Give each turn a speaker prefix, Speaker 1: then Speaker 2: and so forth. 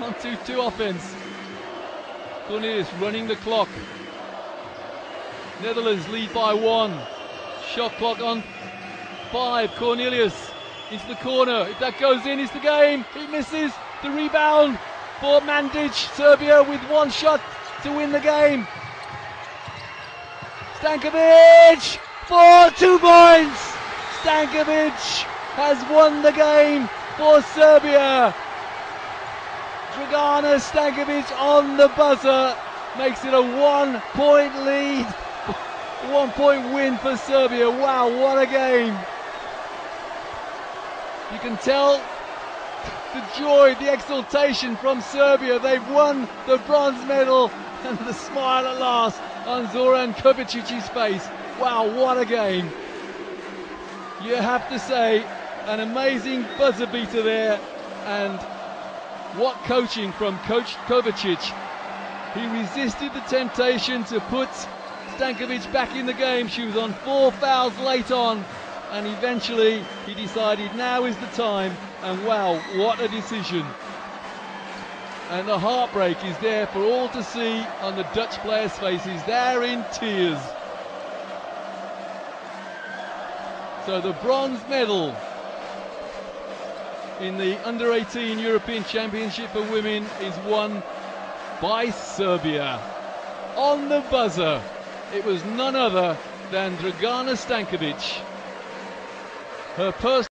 Speaker 1: on 2-2 offense. Cornelius running the clock. Netherlands lead by 1. Shot clock on 5. Cornelius into the corner. If that goes in, it's the game. It misses. The rebound for Mandic. Serbia with 1 shot to win the game. Stankovic for 2 points. Stankovic has won the game for Serbia. Dragana Stankovic on the buzzer makes it a 1-point lead. 1-point win for Serbia. Wow, what a game. You can tell the joy, the exultation from Serbia. They've won the bronze medal, and the smile at last on Zoran Kovacic's face. Wow, what a game. You have to say, an amazing buzzer beater there, and what coaching from Coach Kovacic. He resisted the temptation to put Stankovic back in the game. She was on 4 fouls late on, and eventually he decided now is the time, and wow, what a decision. And the heartbreak is there for all to see on the Dutch players' faces. They're in tears. So the bronze medal in the Under-18 European Championship for women is won by Serbia. On the buzzer, it was none other than Dragana Stankovic. Her personal